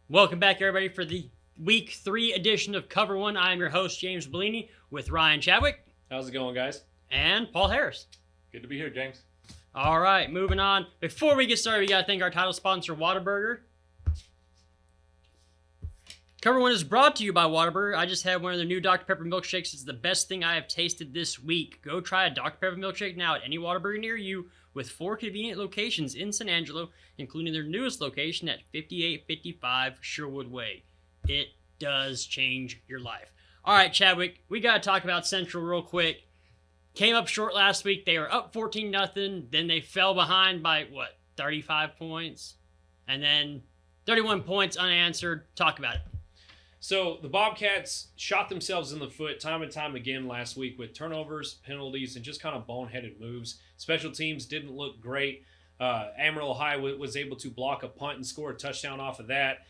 Welcome back, everybody, for the Week 3 edition of Cover 1. I am your host, James Bellini, with Ryan Chadwick. How's it going, guys? And Paul Harris. Good to be here, James. All right, moving on. Before we get started, we got to thank our title sponsor, Whataburger. Cover 1 is brought to you by Whataburger. I just had one of their new Dr. Pepper milkshakes. It's the best thing I have tasted this week. Go try a Dr. Pepper milkshake now at any Whataburger near you, with 4 convenient locations in San Angelo, including their newest location at 5855 Sherwood Way. It does change your life. All right, Chadwick, we got to talk about Central real quick. Came up short last week. They were up 14-0. Then they fell behind by, 35 points? And then 31 points unanswered. Talk about it. So the Bobcats shot themselves in the foot time and time again last week with turnovers, penalties, and just kind of boneheaded moves. Special teams didn't look great. Amarillo High was able to block a punt and score a touchdown off of that.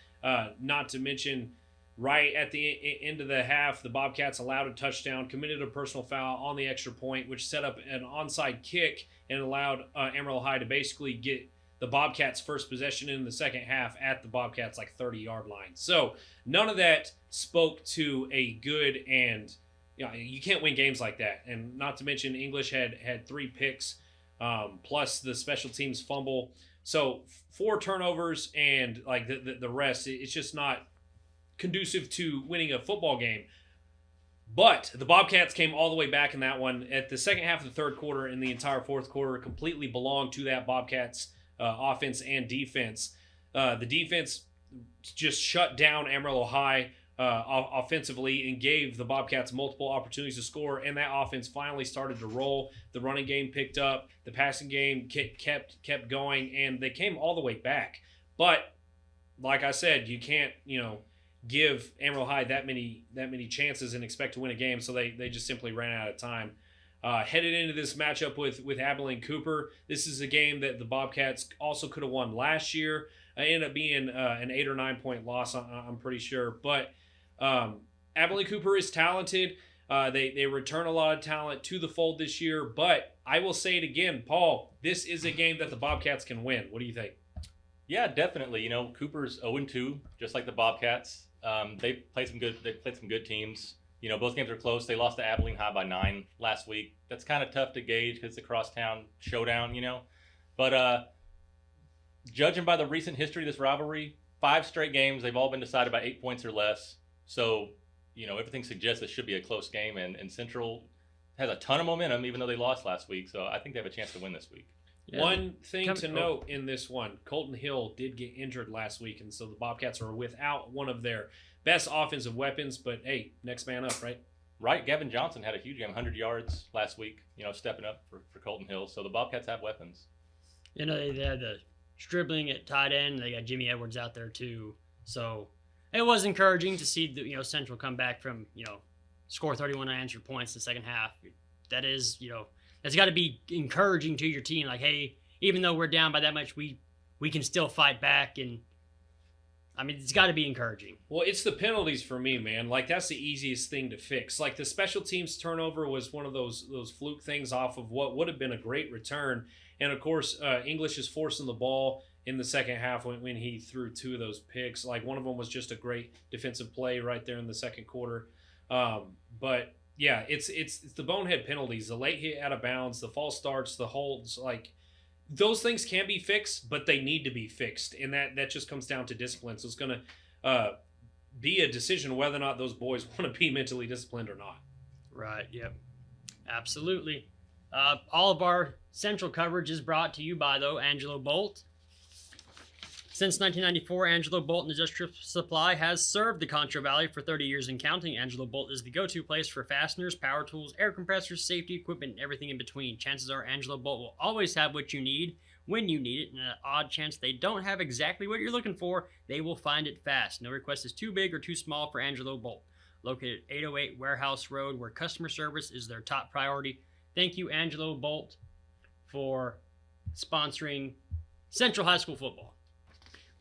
Not to mention, right at the end of the half, the Bobcats allowed a touchdown, committed a personal foul on the extra point, which set up an onside kick and allowed Amarillo High to basically get the Bobcats' first possession in the second half at the Bobcats' 30-yard line. So none of that spoke to a good, and you can't win games like that. And not to mention, English had 3 picks plus the special teams fumble. So 4 turnovers and the rest, it's just not conducive to winning a football game. But the Bobcats came all the way back in that one. At the second half of the third quarter and the entire fourth quarter completely belonged to that Bobcats offense and defense. The defense just shut down Amarillo High offensively and gave the Bobcats multiple opportunities to score, and that offense finally started to roll. The running game picked up, the passing game kept going, and they came all the way back. But like I said, you can't give Amarillo High that many chances and expect to win a game, so they just simply ran out of time. Headed into this matchup with Abilene Cooper, this is a game that the Bobcats also could have won last year. It ended up being an 8 or 9 point loss, I'm pretty sure. But Abilene Cooper is talented. They return a lot of talent to the fold this year. But I will say it again, Paul, this is a game that the Bobcats can win. What do you think? Yeah, definitely. Cooper's 0-2, just like the Bobcats. They played some good teams. Both games are close. They lost to Abilene High by 9 last week. That's kind of tough to gauge because it's a crosstown showdown, But judging by the recent history of this rivalry, 5 straight games, they've all been decided by 8 points or less. So, everything suggests it should be a close game. And Central has a ton of momentum, even though they lost last week. So I think they have a chance to win this week. Yeah. One thing to note in this one, Colton Hill did get injured last week, and so the Bobcats are without one of their best offensive weapons, but hey, next man up, right? Right. Gavin Johnson had a huge game, 100 yards last week, stepping up for Colton Hill. So the Bobcats have weapons. They had the Stribling at tight end. They got Jimmy Edwards out there too. So it was encouraging to see Central come back from, score 31 unanswered points in the second half. That is, that's got to be encouraging to your team. Like, hey, even though we're down by that much, we can still fight back. And it's got to be encouraging. Well, it's the penalties for me, man. That's the easiest thing to fix. The special teams turnover was one of those fluke things off of what would have been a great return. And, of course, English is forcing the ball in the second half when he threw 2 of those picks. One of them was just a great defensive play right there in the second quarter. But, yeah, it's the bonehead penalties, the late hit out of bounds, the false starts, the holds, those things can be fixed, but they need to be fixed, and that just comes down to discipline. So it's going to be a decision whether or not those boys want to be mentally disciplined or not. Right, yep. Absolutely. All of our Central coverage is brought to you by, Angelo Bolt. Since 1994, Angelo Bolt Industrial Supply has served the Concho Valley for 30 years and counting. Angelo Bolt is the go-to place for fasteners, power tools, air compressors, safety equipment, and everything in between. Chances are Angelo Bolt will always have what you need when you need it, and an odd chance they don't have exactly what you're looking for, they will find it fast. No request is too big or too small for Angelo Bolt. Located at 808 Warehouse Road, where customer service is their top priority. Thank you, Angelo Bolt, for sponsoring Central High School football.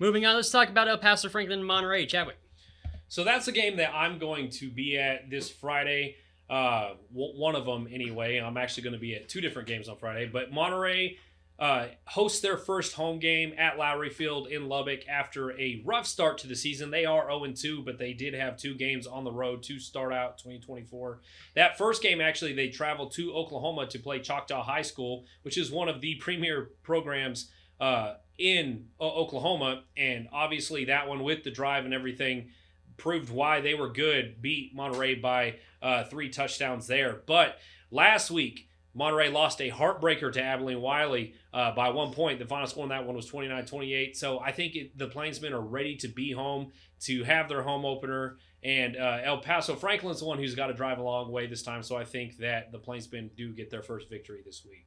Moving on, let's talk about El Paso, Franklin, and Monterey. Chadwick. So that's a game that I'm going to be at this Friday. One of them anyway. I'm actually going to be at 2 different games on Friday. But Monterey host their first home game at Lowry Field in Lubbock after a rough start to the season. They are 0-2, but they did have 2 games on the road to start out 2024. That first game, actually, they traveled to Oklahoma to play Choctaw High School, which is one of the premier programs in Oklahoma. And obviously that one, with the drive and everything, proved why they were good, beat Monterey by 3 touchdowns there. But last week, Monterey lost a heartbreaker to Abilene Wiley by 1 point. The final score on that one was 29-28. So I think the Plainsmen are ready to be home, to have their home opener. And El Paso Franklin's the one who's got to drive a long way this time. So I think that the Plainsmen do get their first victory this week.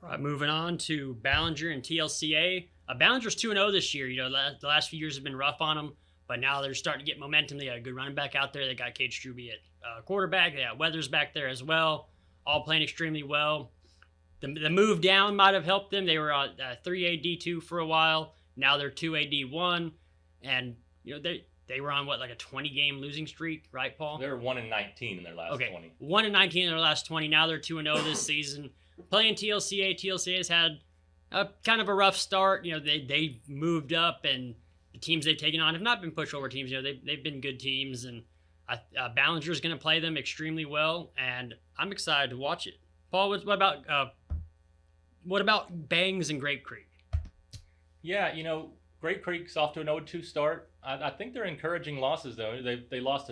All right, moving on to Ballinger and TLCA. Ballinger's 2-0 this year. The last few years have been rough on them, but now they're starting to get momentum. They got a good running back out there. They got Cade Struby at quarterback. They got Weathers back there as well, all playing extremely well. The move down might have helped them. They were on 3AD2 for a while. Now they're 2AD1, and they were on like a 20-game losing streak, right, Paul? They're 1-19 in their last 20. 1-19 in their last 20. Now they're 2-0 this season. Playing TLCA. TLCA has had kind of a rough start. They've moved up, and the teams they've taken on have not been pushover teams. They've been good teams, and Ballinger's going to play them extremely well, and I'm excited to watch it. Paul, what about Bangs and Grape Creek? Yeah, Grape Creek's off to an 0-2 start. I think they're encouraging losses, though. They lost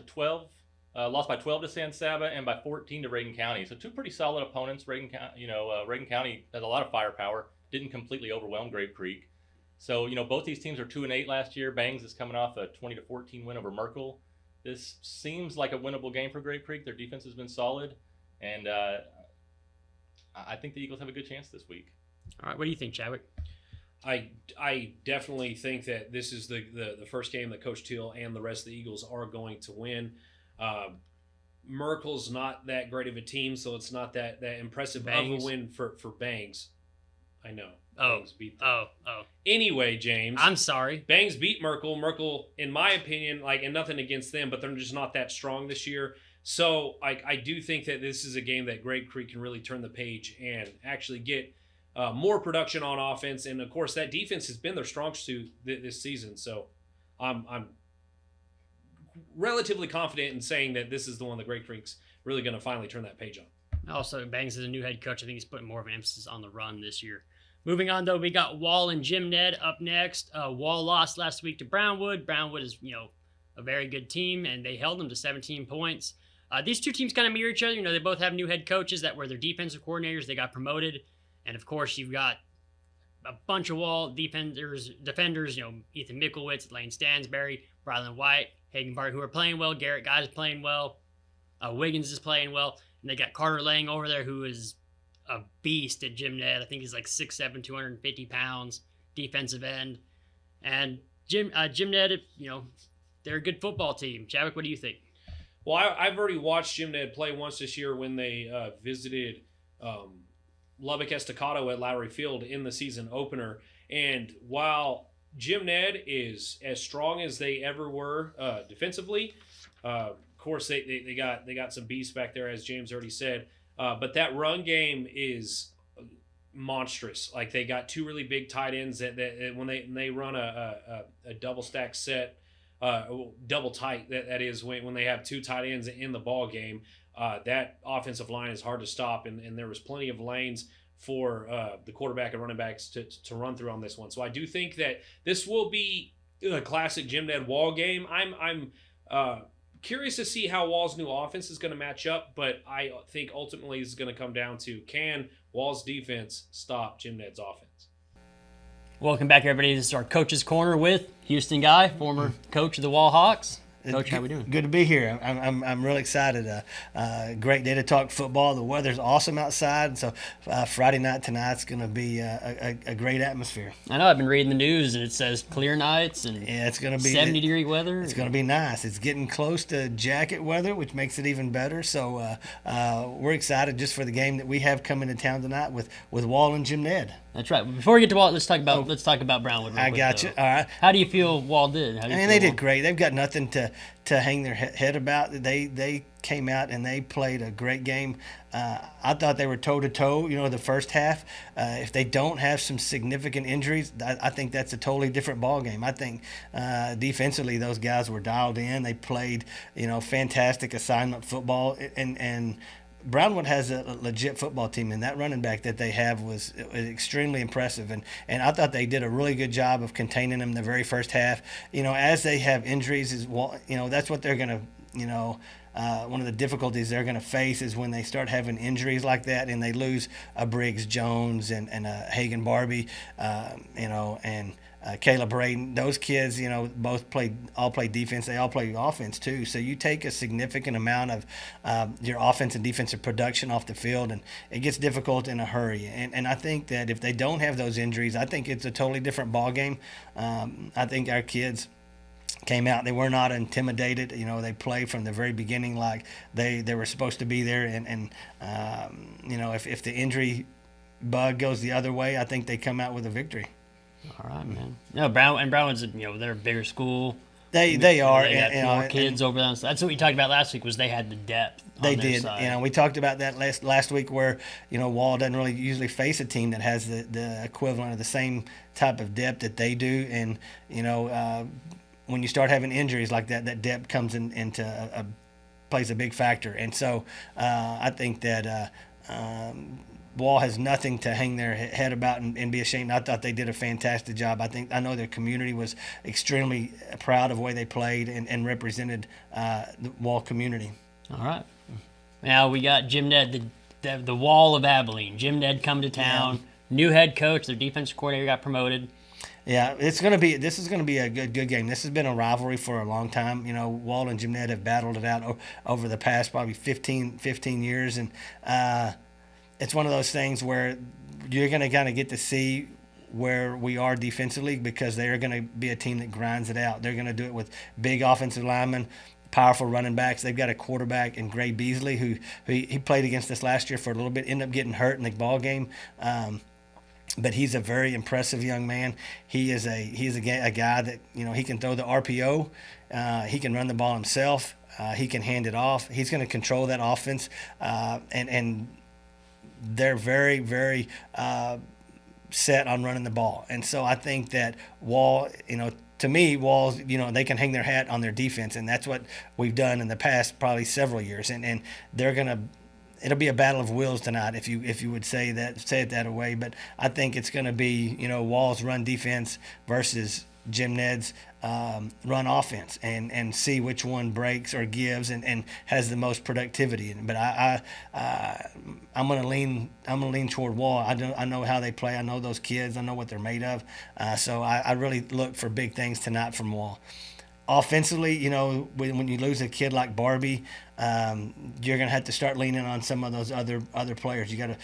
by 12 to San Saba and by 14 to Reagan County. So 2 pretty solid opponents. Reagan County has a lot of firepower. Didn't completely overwhelm Grape Creek. So, both these teams are 2-8 last year. Bangs is coming off a 20-14 win over Merkel. This seems like a winnable game for Grape Creek. Their defense has been solid, and I think the Eagles have a good chance this week. All right, what do you think, Chadwick? I definitely think that this is the first game that Coach Teal and the rest of the Eagles are going to win. Merkel's not that great of a team, so it's not that impressive Bangs. of a win for Bangs. I know. Oh. Bangs beat them. Oh. Anyway, James. I'm sorry. Bangs beat Merkel. Merkel, in my opinion, and nothing against them, but they're just not that strong this year. So I do think that this is a game that Grape Creek can really turn the page and actually get more production on offense. And, of course, that defense has been their strong suit this season. So I'm relatively confident in saying that this is the one that Grape Creek's really going to finally turn that page on. Also, Bangs is a new head coach. I think he's putting more of an emphasis on the run this year. Moving on, though, we got Wall and Jim Ned up next. Wall lost last week to Brownwood. Brownwood is, a very good team, and they held them to 17 points. These two teams kind of mirror each other. They both have new head coaches that were their defensive coordinators. They got promoted. And, of course, you've got a bunch of Wall defenders, Ethan Mickelwitz, Lane Stansberry, Brylan White, Hagen Bart, who are playing well. Garrett Guy is playing well. Wiggins is playing well. And they got Carter Lang over there, who is a beast at Jim Ned. I think he's like 6'7", 250 pounds, defensive end. And Jim Ned, they're a good football team. Chadwick, what do you think? Well, I've already watched Jim Ned play once this year when they visited Lubbock Estacado at Lowry Field in the season opener. And while Jim Ned is as strong as they ever were defensively, of course they got some beasts back there, as James already said. But that run game is monstrous. Like, they got 2 really big tight ends that when they run a double stack set, double tight, that is when they have 2 tight ends in the ball game. That offensive line is hard to stop, and there was plenty of lanes for the quarterback and running backs to run through on this one. So I do think that this will be a classic Jim Ned Wall game. I'm curious to see how Wall's new offense is going to match up, but I think ultimately this is going to come down to, can Wall's defense stop Jim Ned's offense? Welcome back, everybody. This is our Coach's Corner with Houston Guy, former coach of the Wall Hawks. Coach, how we doing? Good to be here. I'm really excited. Great day to talk football. The weather's awesome outside, so Friday night tonight's going to be a great atmosphere. I know. I've been reading the news, and it says clear nights and it's going to be 70-degree weather. It's going to be nice. It's getting close to jacket weather, which makes it even better. So we're excited just for the game that we have coming to town tonight with Wall and Jim Ned. That's right. Before we get to Wall, let's talk about Brownwood. I got you. All right. How do you feel Wall did? They did great. They've got nothing to to hang their head about. They came out and they played a great game. I thought they were toe to toe. The first half. If they don't have some significant injuries, I think that's a totally different ball game. I think defensively those guys were dialed in. They played fantastic assignment football, and Brownwood has a legit football team, and that running back that they have was extremely impressive. And I thought they did a really good job of containing them the very first half. As they have injuries, that's what they're going to, one of the difficulties they're going to face is when they start having injuries like that and they lose a Briggs Jones and a Hagan Barbie, and Caleb Braden. Those kids, all play defense. They all play offense too. So you take a significant amount of your offense and defensive production off the field, and it gets difficult in a hurry. And I think that if they don't have those injuries, I think it's a totally different ball game. I think our kids came out. They were not intimidated. They played from the very beginning like they were supposed to be there. And if the injury bug goes the other way, I think they come out with a victory. All right, man. No, Brownwood's they're a bigger school. They are. They got more kids over them. So that's what we talked about last week. Was they had the depth. They on their did. side. We talked about that last week where Wall doesn't really usually face a team that has the equivalent of the same type of depth that they do, and when you start having injuries like that, that depth comes into plays a big factor. And so I think that Wall has nothing to hang their head about and be ashamed. I thought they did a fantastic job. I know their community was extremely proud of the way they played and represented the Wall community. All right. Now we got Jim Ned, the Wall of Abilene. Jim Ned come to town. Yeah. New head coach. Their defensive coordinator got promoted. Yeah, this is going to be a good game. This has been a rivalry for a long time. Wall and Jim Ned have battled it out over the past probably 15 years, and it's one of those things where you're going to kind of get to see where we are defensively, because they are going to be a team that grinds it out. They're going to do it with big offensive linemen, powerful running backs. They've got a quarterback in Gray Beasley who he played against us last year for a little bit, ended up getting hurt in the ball game. But he's a very impressive young man. He's a guy that he can throw the RPO, he can run the ball himself, he can hand it off. He's going to control that offense, and they're very, very set on running the ball. And so I think that Wall, to me, Walls, they can hang their hat on their defense, and that's what we've done in the past probably several years. And they're going to. It'll be a battle of wills tonight, if you would say it that way. But I think it's going to be Wall's run defense versus Jim Ned's run offense, and see which one breaks or gives and has the most productivity. But I'm going to lean toward Wall. I know how they play. I know those kids. I know what they're made of. So I really look for big things tonight from Wall. Offensively, when you lose a kid like Barbie, you're gonna have to start leaning on some of those other players. You gotta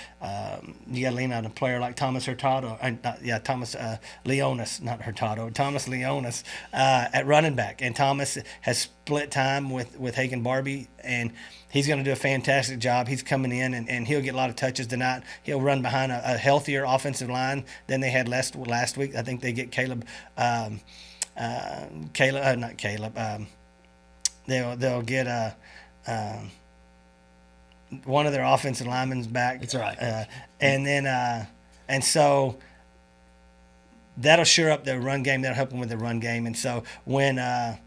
lean on a player like Thomas Hurtado, Thomas Leonis, not Hurtado, Thomas Leonis at running back. And Thomas has split time with Hagan Barbie, and he's going to do a fantastic job. He's coming in, and he'll get a lot of touches tonight. He'll run behind a healthier offensive line than they had last week. I think they get they'll get one of their offensive linemen back. That's right. And so that'll shore up their run game. That'll help them with the run game. And so when they're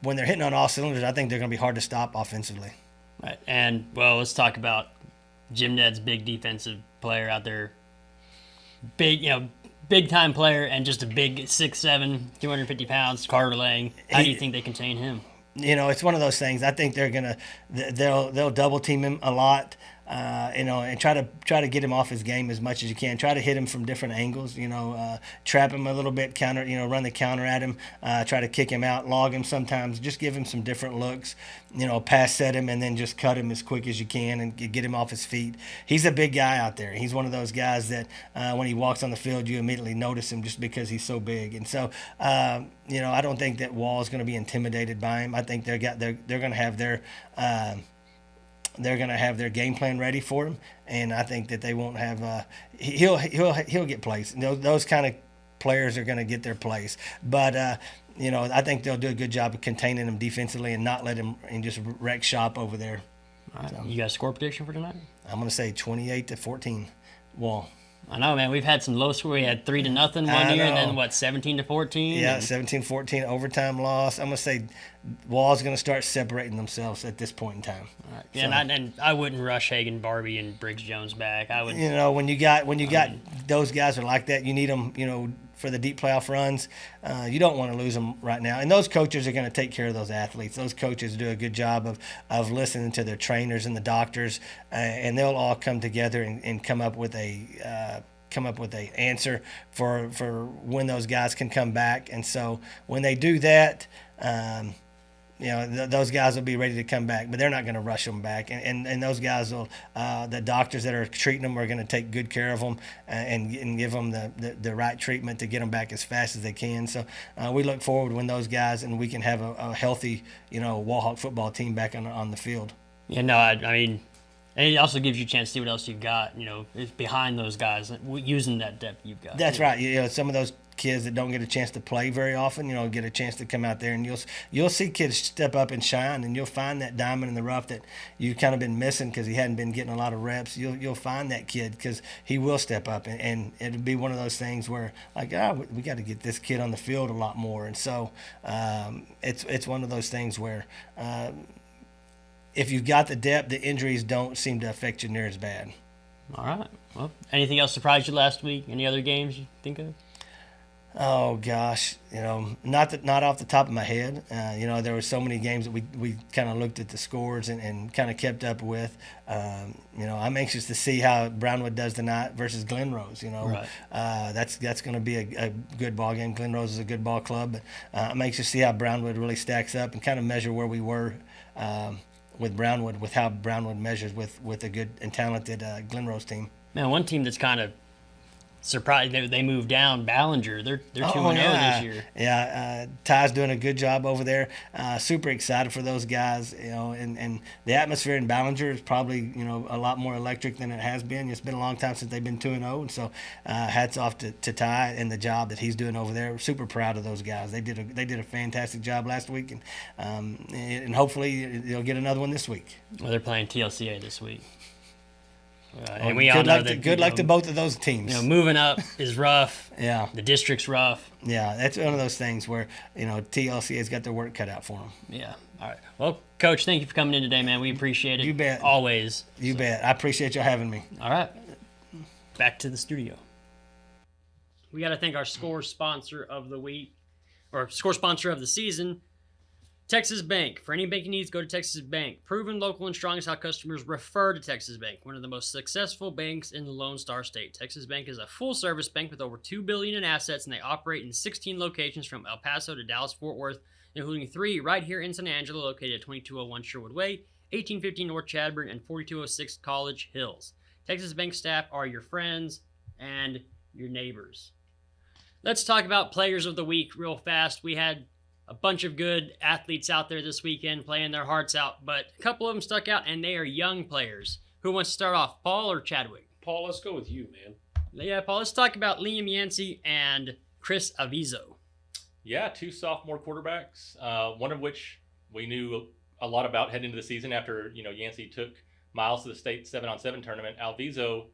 hitting on all cylinders, I think they're going to be hard to stop offensively. Right. And let's talk about Jim Ned's big defensive player out there. Big time player, and just a big 6'7", 250 pounds, Carter Lang. How do you think they contain him? It's one of those things. I think they'll double team him a lot. And try to get him off his game as much as you can. Try to hit him from different angles. Trap him a little bit, counter. Run the counter at him. Try to kick him out, log him sometimes. Just give him some different looks. Pass set him, and then just cut him as quick as you can and get him off his feet. He's a big guy out there. He's one of those guys that when he walks on the field, you immediately notice him just because he's so big. And so, I don't think that Wall is going to be intimidated by him. I think they're going to have their they're going to have their game plan ready for him, and I think that they won't have. He'll get plays. Those kind of players are going to get their place. But I think they'll do a good job of containing them defensively and not let them and just wreck shop over there. All right. So, you got a score prediction for tonight? I'm going to say 28-14. Wall. I know, man. We've had some low score. We had 3-0 one year, and then 17-14. Yeah, 17-14 overtime loss. I'm gonna say Wall's gonna start separating themselves at this point in time. All right. Yeah, so, and I wouldn't rush Hagan, Barbie, and Briggs Jones back. I would. When you got those guys are like that, you need them. For the deep playoff runs, you don't want to lose them right now. And those coaches are going to take care of those athletes. Those coaches do a good job of listening to their trainers and the doctors, and they'll all come together and come up with a answer for when those guys can come back. And so when they do that, those guys will be ready to come back, but they're not going to rush them back. And those guys will, the doctors that are treating them are going to take good care of them and give them the right treatment to get them back as fast as they can. So we look forward when those guys and we can have a healthy, Wallhawk football team back on the field. Yeah, no, I mean, and it also gives you a chance to see what else you've got, behind those guys, using that depth you've got. That's right. Some of those kids that don't get a chance to play very often, get a chance to come out there, and you'll see kids step up and shine, and you'll find that diamond in the rough that you've kind of been missing because he hadn't been getting a lot of reps. You'll find that kid because he will step up, and it'll be one of those things where we got to get this kid on the field a lot more. And so it's one of those things where if you've got the depth, the injuries don't seem to affect you near as bad. All right. Well, anything else surprised you last week? Any other games you think of? Oh gosh, not off the top of my head. There were so many games that we kind of looked at the scores and kind of kept up with. I'm anxious to see how Brownwood does tonight versus Glenrose. Right. That's going to be a good ball game. Glenrose is a good ball club, but I'm anxious to see how Brownwood really stacks up and kind of measure where we were with Brownwood, with how Brownwood measures with a good and talented Glenrose team. Man, one team that's kind of surprised they moved down, Ballinger. They're 2-0 this year. Yeah, Ty's doing a good job over there. Super excited for those guys. And the atmosphere in Ballinger is probably a lot more electric than it has been. It's been a long time since they've been 2-0, and so hats off to Ty and the job that he's doing over there. We're super proud of those guys. They did a fantastic job last week, and hopefully they'll get another one this week. Well, they're playing TLCA this week. And we all know that good luck to both of those teams. Moving up is rough. Yeah, the district's rough. Yeah, that's one of those things where TLCA's got their work cut out for them. Yeah. All right. Well, Coach, thank you for coming in today, man. We appreciate it. You bet. Always. You bet. I appreciate you having me. All right. Back to the studio. We got to thank our score sponsor of the week, or score sponsor of the season, Texas Bank. For any banking needs, go to Texas Bank. Proven, local, and strong is how customers refer to Texas Bank, one of the most successful banks in the Lone Star State. Texas Bank is a full-service bank with over $2 billion in assets, and they operate in 16 locations from El Paso to Dallas-Fort Worth, including 3 right here in San Angelo, located at 2201 Sherwood Way, 1850 North Chadburn, and 4206 College Hills. Texas Bank staff are your friends and your neighbors. Let's talk about players of the week real fast. We had a bunch of good athletes out there this weekend playing their hearts out, but a couple of them stuck out, and they are young players. Who wants to start off, Paul or Chadwick? Paul, let's go with you, man. Yeah, Paul, let's talk about Liam Yancey and Chris Avizo. Yeah, 2 sophomore quarterbacks, one of which we knew a lot about heading into the season after, Yancey took Miles to the state 7-on-7 tournament. Alvizo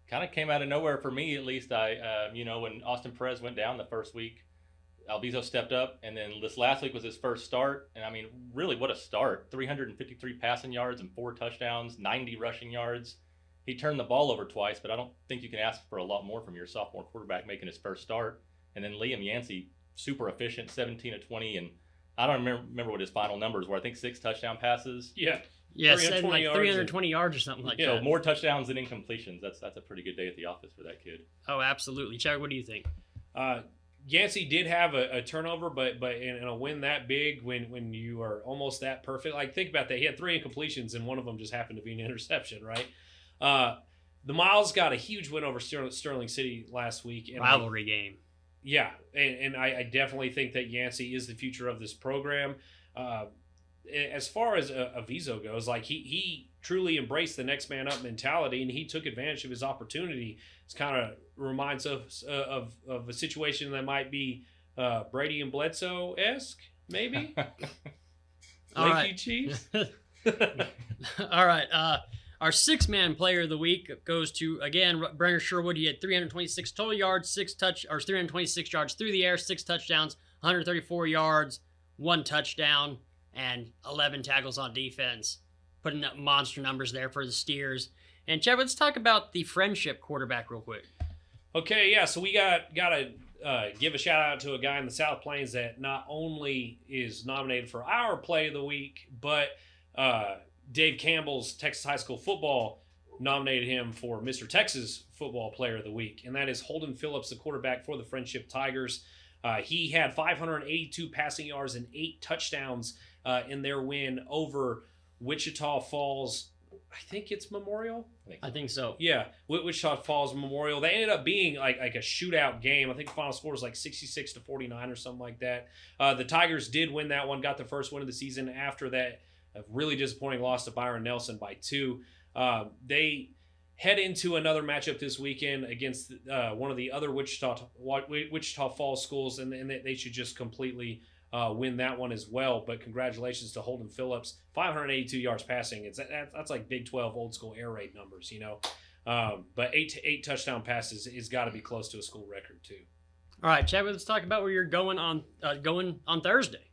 kind of came out of nowhere for me, at least. When Austin Perez went down the first week, Alvizo stepped up, and then this last week was his first start. And, really, what a start. 353 passing yards and 4 touchdowns, 90 rushing yards. He turned the ball over twice, but I don't think you can ask for a lot more from your sophomore quarterback making his first start. And then Liam Yancey, super efficient, 17 of 20. And I don't remember what his final numbers were. I think 6 touchdown passes. Yeah. Yeah, 320 yards or something like that. So more touchdowns than incompletions. That's a pretty good day at the office for that kid. Oh, absolutely. Chad, what do you think? Yancey did have a turnover, but in a win that big, when you are almost that perfect, think about that. He had 3 incompletions, and one of them just happened to be an interception, right? The Miles got a huge win over Sterling City last week. And rivalry game. Yeah, and I definitely think that Yancey is the future of this program. As far as Avizo goes, he truly embraced the next man up mentality, and he took advantage of his opportunity. It kind of reminds us of a situation that might be Brady and Bledsoe-esque, maybe. All Lakeview right. Chiefs. All right. Our six-man player of the week goes to, again, Brenner Sherwood. He had 326 total yards, 326 yards through the air, 6 touchdowns, 134 yards, 1 touchdown, and 11 tackles on defense. Putting up monster numbers there for the Steers. And Chad, let's talk about the Friendship quarterback real quick. Okay, yeah. So we got to give a shout out to a guy in the South Plains that not only is nominated for our play of the week, but Dave Campbell's Texas High School Football nominated him for Mr. Texas Football Player of the Week, and that is Holden Phillips, the quarterback for the Friendship Tigers. He had 582 passing yards and 8 touchdowns in their win over Wichita Falls. I think it's Memorial. I think so. Yeah, Wichita Falls Memorial. They ended up being like a shootout game. I think the final score was like 66-49 or something like that. The Tigers did win that one, got the first win of the season after that. A really disappointing loss to Byron Nelson by 2. They head into another matchup this weekend against one of the other Wichita Falls schools, and they should just completely win that one as well. But congratulations to Holden Phillips, 582 yards passing. That's like Big 12 old school air raid numbers, you know. But 8 touchdown passes is got to be close to a school record too. All right, Chad, let's talk about where you're going on Thursday.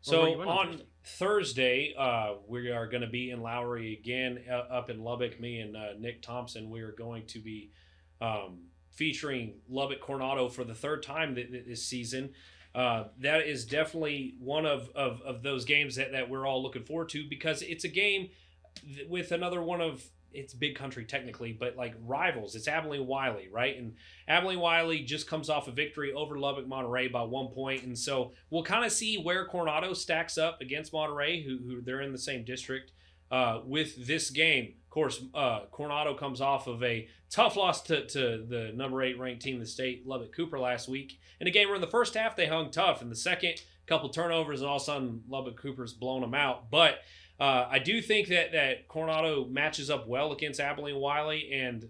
So on Thursday, we are going to be in Lowry again, up in Lubbock. Me and Nick Thompson, we are going to be featuring Lubbock Coronado for the 3rd time this season. That is definitely one of those games that we're all looking forward to, because it's a game with another one of, it's big country technically, but like rivals. It's Abilene Wiley, right? And Abilene Wiley just comes off a victory over Lubbock Monterey by 1 point. And so we'll kind of see where Coronado stacks up against Monterey, who they're in the same district with this game. Of course, Coronado comes off of a tough loss to the number 8 ranked team in the state, Lubbock Cooper, last week. In a game where in the first half they hung tough. In the second, a couple turnovers, and all of a sudden Lubbock Cooper's blown them out. But I do think that Coronado matches up well against Abilene Wiley, and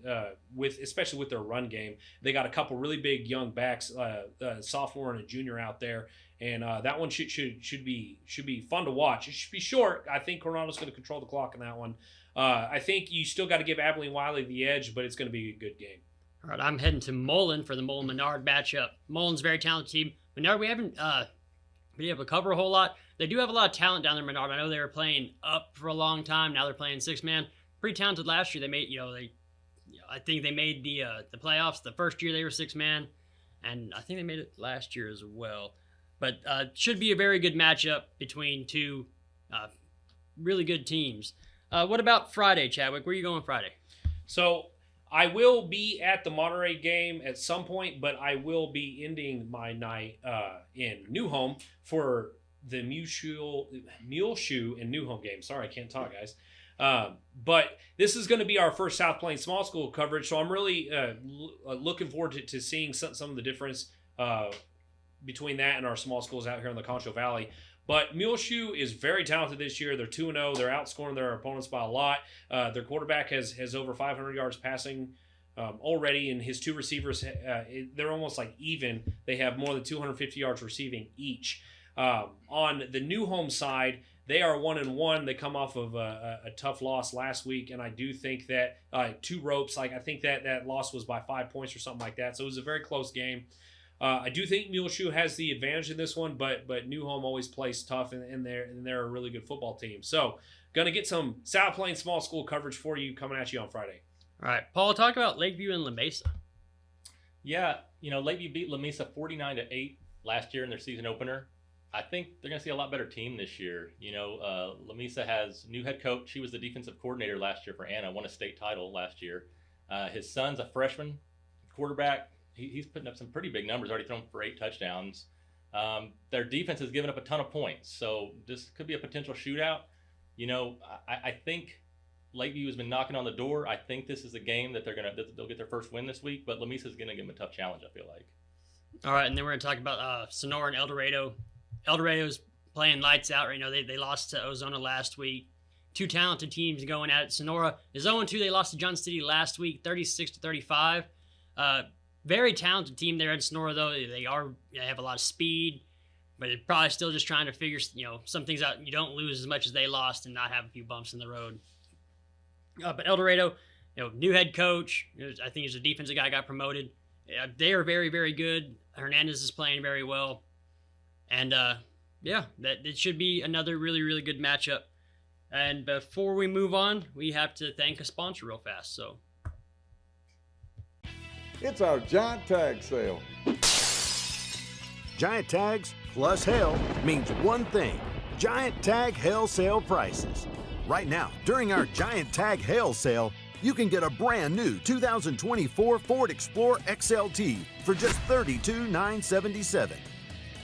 especially with their run game. They got a couple really big young backs, a sophomore and a junior out there, and that one should be fun to watch. It should be short. I think Coronado's going to control the clock in that one. I think you still got to give Abilene Wiley the edge, but it's going to be a good game. All right, I'm heading to Mullen for the Mullen-Menard matchup. Mullen's a very talented team. Menard, we haven't been able to cover a whole lot. They do have a lot of talent down there, Menard. I know they were playing up for a long time. Now they're playing 6-man. Pretty talented last year. They made, I think they made the playoffs the first year they were 6-man, and I think they made it last year as well. But should be a very good matchup between two really good teams. What about Friday, Chadwick? Where are you going Friday? So I will be at the Monterey game at some point, but I will be ending my night in New Home for the Muleshoe and New Home game. Sorry, I can't talk, guys. But this is going to be our first South Plains small school coverage, so I'm really looking forward to seeing some of the difference between that and our small schools out here in the Concho Valley. But Muleshoe is very talented this year. They're 2-0. They're outscoring their opponents by a lot. Their quarterback has over 500 yards passing already, and his 2 receivers, they're almost like even. They have more than 250 yards receiving each. On the New Home side, they are 1-1. They come off of a tough loss last week, and I do think that 2 ropes. I think that loss was by 5 points or something like that. So it was a very close game. I do think Muleshoe has the advantage in this one, but New Home always plays tough, and they're a really good football team. So, going to get some South Plains small school coverage for you coming at you on Friday. All right, Paul, talk about Lakeview and La Mesa. Yeah, Lakeview beat La Mesa 49-8 last year in their season opener. I think they're going to see a lot better team this year. La Mesa has new head coach. He was the defensive coordinator last year for Anna, won a state title last year. His son's a freshman quarterback. He's putting up some pretty big numbers, already thrown for 8 touchdowns. Their defense has given up a ton of points, so this could be a potential shootout. I think Lakeview has been knocking on the door. I think this is a game that they'll get their first win this week, but La Mesa is going to give them a tough challenge, I feel like. All right, and then we're going to talk about Sonora and El Dorado. El Dorado's playing lights out right now. They lost to Ozona last week, two talented teams going at it. Sonora is 0-2. They lost to Johnson City last week, 36-35. Very talented team there in Sonora, though. They have a lot of speed, but they're probably still just trying to figure, some things out. You don't lose as much as they lost and not have a few bumps in the road. But El Dorado, new head coach. I think he's a defensive guy, got promoted. They are very, very good. Hernandez is playing very well. And, that it should be another really, really good matchup. And before we move on, we have to thank a sponsor real fast. So It's our giant tag sale. Giant tags plus hell means one thing: giant tag hail sale prices. Right now, during our giant tag hail sale, you can get a brand new 2024 Ford Explorer XLT for just $32,977.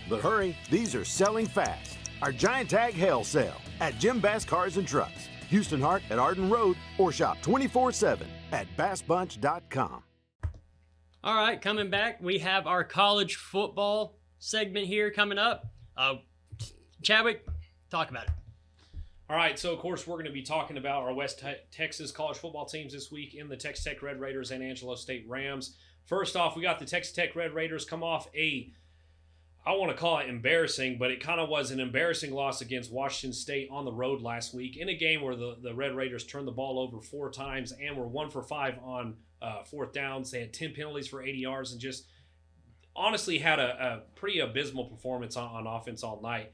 But hurry, these are selling fast. Our giant tag hail sale at Jim Bass Cars and Trucks, Houston Hart at Arden Road, or shop 24/7 at bassbunch.com. all right, coming back, we have our college football segment here coming up. Chadwick, talk about it. All right, so of course we're going to be talking about our West Texas college football teams this week in the Texas Tech Red Raiders and Angelo State Rams. First off, we got the Texas Tech Red Raiders come off I want to call it embarrassing, but it kind of was an embarrassing loss against Washington State on the road last week in a game where the Red Raiders turned the ball over 4 times and were 1 for 5 on fourth downs. They had 10 penalties for 80 yards and just honestly had a pretty abysmal performance on offense all night.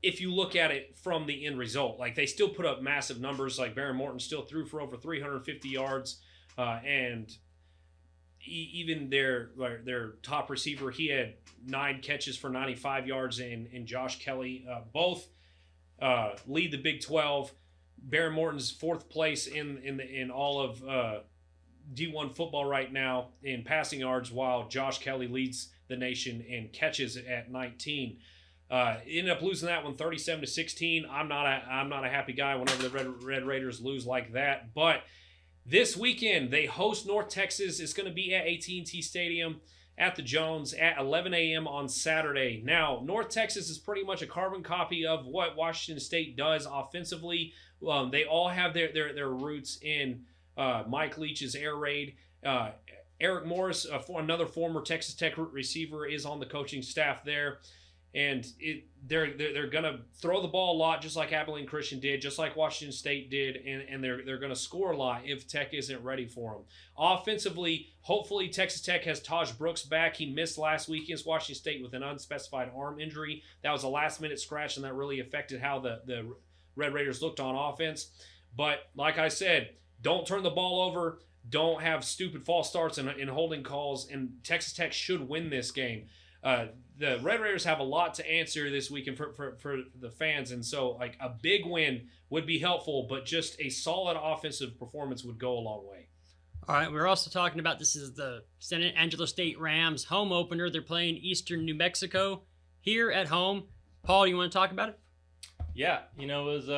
If you look at it from the end result, like they still put up massive numbers. Like Baron Morton still threw for over 350 yards, and even their top receiver, he had 9 catches for 95 yards, and Josh Kelly both lead the Big 12. Baron Morton's 4th place in all of D1 football right now in passing yards, while Josh Kelly leads the nation in catches at 19. Ended up losing that one 37-16. I'm not a happy guy whenever the Red Raiders lose like that. But this weekend they host North Texas. It's going to be at AT&T Stadium at the Jones at 11 a.m. on Saturday. Now, North Texas is pretty much a carbon copy of what Washington State does offensively. They all have their roots in Mike Leach's air raid. Eric Morris, another former Texas Tech receiver, is on the coaching staff there. And they're going to throw the ball a lot, just like Abilene Christian did, just like Washington State did, and they're going to score a lot if Tech isn't ready for them. Offensively, hopefully Texas Tech has Taj Brooks back. He missed last week against Washington State with an unspecified arm injury. That was a last-minute scratch, and that really affected how the Red Raiders looked on offense. But like I said, don't turn the ball over. Don't have stupid false starts and holding calls, and Texas Tech should win this game. The Red Raiders have a lot to answer this weekend for the fans, and so like a big win would be helpful, but just a solid offensive performance would go a long way. All right, we're also talking about this is the San Angelo State Rams home opener. They're playing Eastern New Mexico here at home. Paul, you want to talk about it? Yeah, it was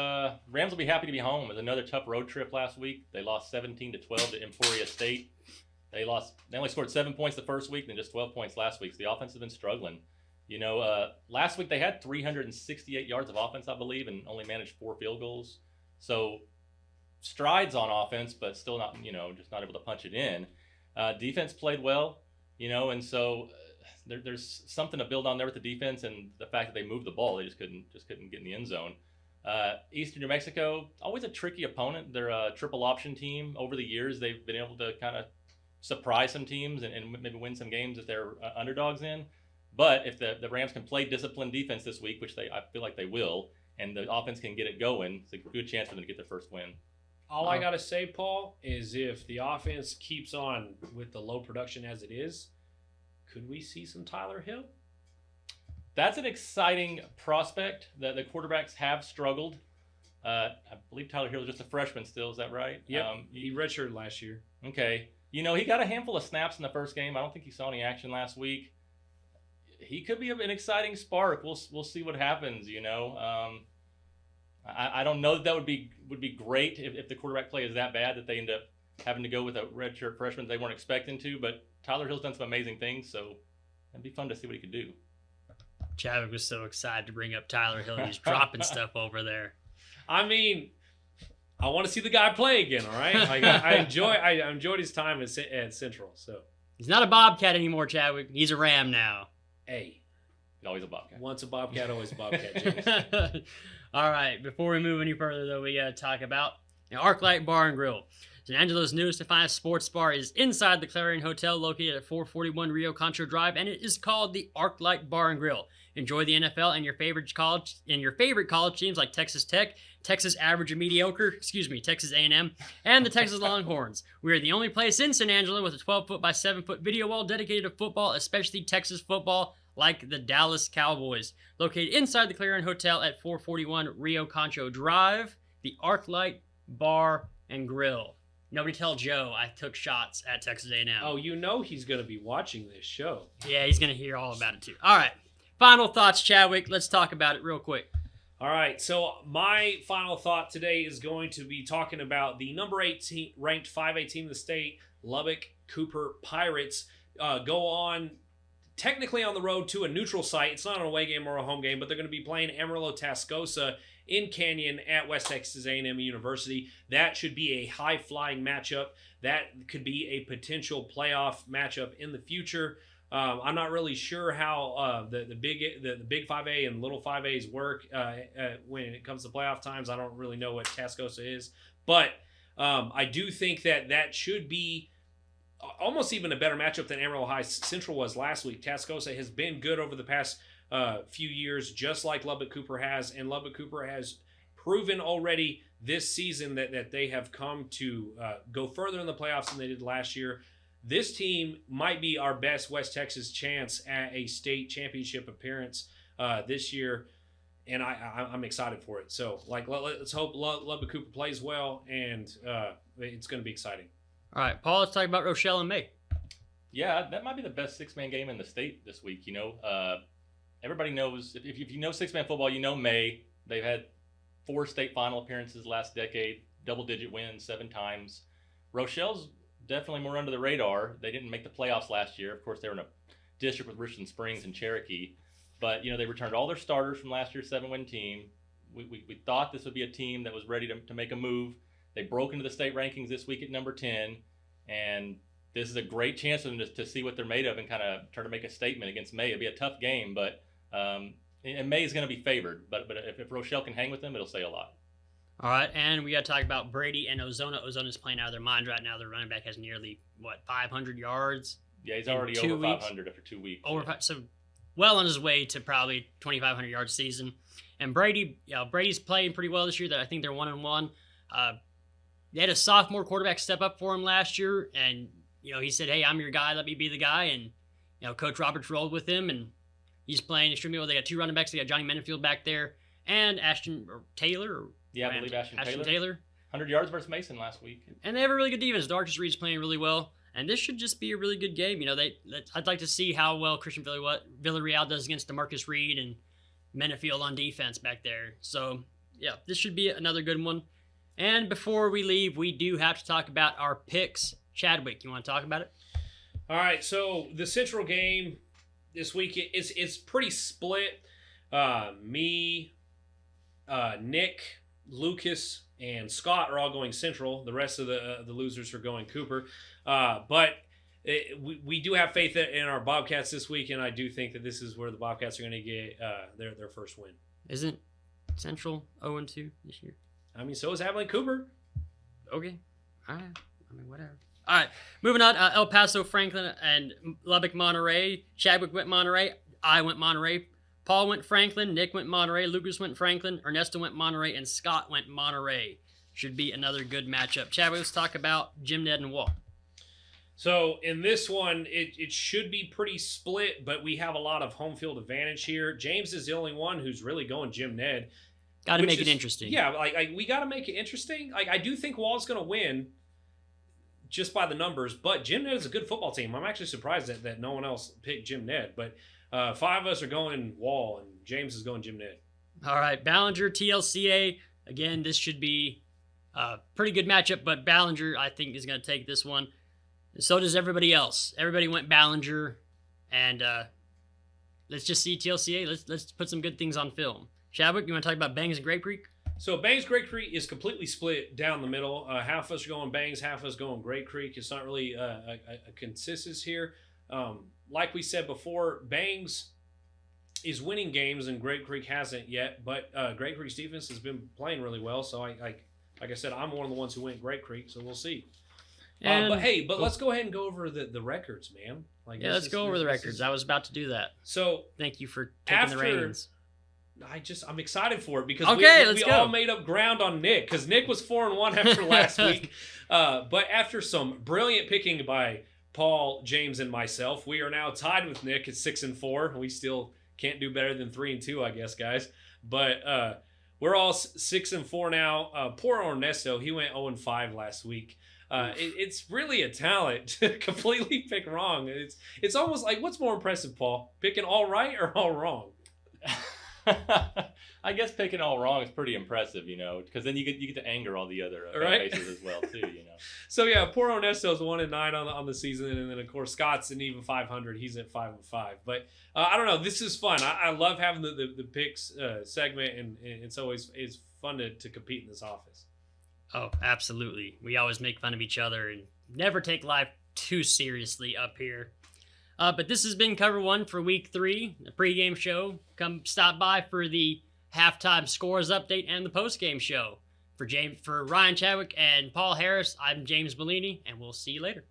Rams will be happy to be home. It was another tough road trip last week. They lost 17-12 to Emporia State. They only scored 7 points the first week and just 12 points last week. So the offense has been struggling. Last week they had 368 yards of offense, I believe, and only managed 4 field goals. So strides on offense, but still not, just not able to punch it in. Defense played well, and so there's something to build on there with the defense and the fact that they moved the ball. They just couldn't get in the end zone. Eastern New Mexico, always a tricky opponent. They're a triple option team. Over the years, they've been able to kind of surprise some teams and maybe win some games that they're underdogs in. But if the Rams can play disciplined defense this week, which I feel like they will, and the offense can get it going, it's a good chance for them to get their first win. All I got to say, Paul, is if the offense keeps on with the low production as it is, could we see some Tyler Hill? That's an exciting prospect. The quarterbacks have struggled. I believe Tyler Hill is just a freshman still. Is that right? Yeah. He redshirted last year. Okay. He got a handful of snaps in the first game. I don't think he saw any action last week. He could be an exciting spark. We'll see what happens. I don't know that would be great if the quarterback play is that bad that they end up having to go with a redshirt freshman they weren't expecting to. But Tyler Hill's done some amazing things, so it'd be fun to see what he could do. Chadwick was so excited to bring up Tyler Hill. He's dropping stuff over there. I mean, I want to see the guy play again. All right, like I enjoyed his time at Central. So He's not a Bobcat anymore, Chadwick. He's a Ram now. hey, Always a Bobcat. once a Bobcat, always a Bobcat. James. All right, before we move any further, though, we got to talk about the Arclight Bar and Grill. San Angelo's newest and finest sports bar is inside the Clarion Hotel, located at 441 Rio Concho Drive, and it is called the Arclight Bar and Grill. Enjoy the NFL and your favorite college teams like Texas Tech, Texas Average or Mediocre, Texas A&M, and the Texas Longhorns. We are the only place in San Angelo with a 12-foot by 7-foot video wall dedicated to football, especially Texas football, like the Dallas Cowboys. Located inside the Clarion Hotel at 441 Rio Concho Drive, the Arclight Bar and Grill. Nobody tell Joe I took shots at Texas A&M. Oh, you know he's going to be watching this show. Yeah, he's going to hear all about it too. All right. Final thoughts, Chadwick. Let's talk about it real quick. All right, so my final thought today is going to be talking about the number 18 ranked 5A team in the state, Lubbock Cooper Pirates. Go on, technically on the road to a neutral site. It's not an away game or a home game, but they're going to be playing Amarillo Tascosa in Canyon at West Texas A&M University. That should be a high-flying matchup. That could be a potential playoff matchup in the future. I'm not really sure how the big 5A and little 5As work when it comes to playoff times. I don't really know what Tascosa is, but I do think that should be almost even a better matchup than Amarillo High Central was last week. Tascosa has been good over the past few years, just like Lubbock Cooper has, and Lubbock Cooper has proven already this season that they have come to go further in the playoffs than they did last year. This team might be our best West Texas chance at a state championship appearance this year, and I'm excited for it. So, let's hope Lubbock Cooper plays well, and it's going to be exciting. All right, Paul, let's talk about Rochelle and May. Yeah, that might be the best six-man game in the state this week. Everybody knows, if you know six-man football, you know May. They've had 4 state final appearances last decade, double-digit wins 7 times. Rochelle's definitely more under the radar. They didn't make the playoffs last year. Of course, they were in a district with Richland Springs and Cherokee. But, they returned all their starters from last year's 7-win team. We thought this would be a team that was ready to make a move. They broke into the state rankings this week at number 10. And this is a great chance for them to see what they're made of and kind of try to make a statement against May. It'll be a tough game, but and May is going to be favored. But if Rochelle can hang with them, it'll say a lot. All right, and we got to talk about Brady and Ozona. Ozona's playing out of their minds right now. Their running back has nearly, 500 yards? Yeah, he's already over 500 after 2 weeks. So well on his way to probably 2,500 yard season. And Brady's playing pretty well this year. I think they're 1-1. They had a sophomore quarterback step up for him last year, and he said, "Hey, I'm your guy. Let me be the guy." And Coach Roberts rolled with him, and he's playing extremely well. They got 2 running backs. They got Johnny Mendenfield back there, and Ashton Taylor. Yeah, I believe Ashton Taylor. 100 yards versus Mason last week. And they have a really good defense. Darkest Reed's playing really well. And this should just be a really good game. I'd like to see how well Christian Villarreal does against DeMarcus Reed and Mendenfield on defense back there. So, yeah, this should be another good one. And before we leave, we do have to talk about our picks. Chadwick, you want to talk about it? All right, so the Central game this week it's pretty split. Me, Nick, Lucas, and Scott are all going Central. The rest of the losers are going Cooper. But we do have faith in our Bobcats this week, and I do think that this is where the Bobcats are going to get their first win. Isn't Central 0-2 this year? I mean, so is Abilene Cooper. Okay. All right. I mean, whatever. All right. Moving on. El Paso, Franklin, and Lubbock, Monterey. Chadwick went Monterey. I went Monterey. Paul went Franklin, Nick went Monterey, Lucas went Franklin, Ernesto went Monterey, and Scott went Monterey. Should be another good matchup. Chadwick, let's talk about Jim Ned and Wall. So in this one, it should be pretty split, but we have a lot of home field advantage here. James is the only one who's really going Jim Ned. Got to make it interesting. Yeah, we got to make it interesting. I do think Wall's going to win just by the numbers, but Jim Ned is a good football team. I'm actually surprised that no one else picked Jim Ned, but 5 of us are going Wall, and James is going Jim Ned. All right, Ballinger, TLCA. Again, this should be a pretty good matchup, but Ballinger, I think, is going to take this one. So does everybody else. Everybody went Ballinger, and let's just see TLCA. Let's put some good things on film. Chadwick, you want to talk about Bangs and Grape Creek? So Bangs Grape Creek is completely split down the middle. Half of us are going Bangs, half of us going Grape Creek. It's not really a consensus here. Like we said before, Bangs is winning games and Grape Creek hasn't yet, but Grape Creek's defense has been playing really well. So like I said, I'm one of the ones who went Grape Creek, so we'll see. But let's go ahead and go over the records, man. Let's go over the records. I was about to do that. So thank you for taking the reins. I'm excited for it because we go. all made up ground on Nick because Nick was 4-1 after last week. But after some brilliant picking by Paul, James, and myself, we are now tied with Nick at 6-4. We still can't do better than 3-2, I guess, guys. But we're all 6-4 now. Poor Ernesto, he went 0-5 last week. It's really a talent to completely pick wrong. It's almost like, what's more impressive, Paul? Picking all right or all wrong? I guess picking all wrong is pretty impressive, because then you get to anger all the other fan bases as well too, So yeah, poor Ernesto's 1-9 on the season, and then of course Scott's an even 500. He's at 5-5. But I don't know. This is fun. I love having the picks segment, and it's fun to compete in this office. Oh, absolutely. We always make fun of each other and never take life too seriously up here. But this has been Cover 1 for Week 3, the pregame show. Come stop by for the halftime scores update and the postgame show. For Ryan Chadwick and Paul Harris, I'm James Bellini, and we'll see you later.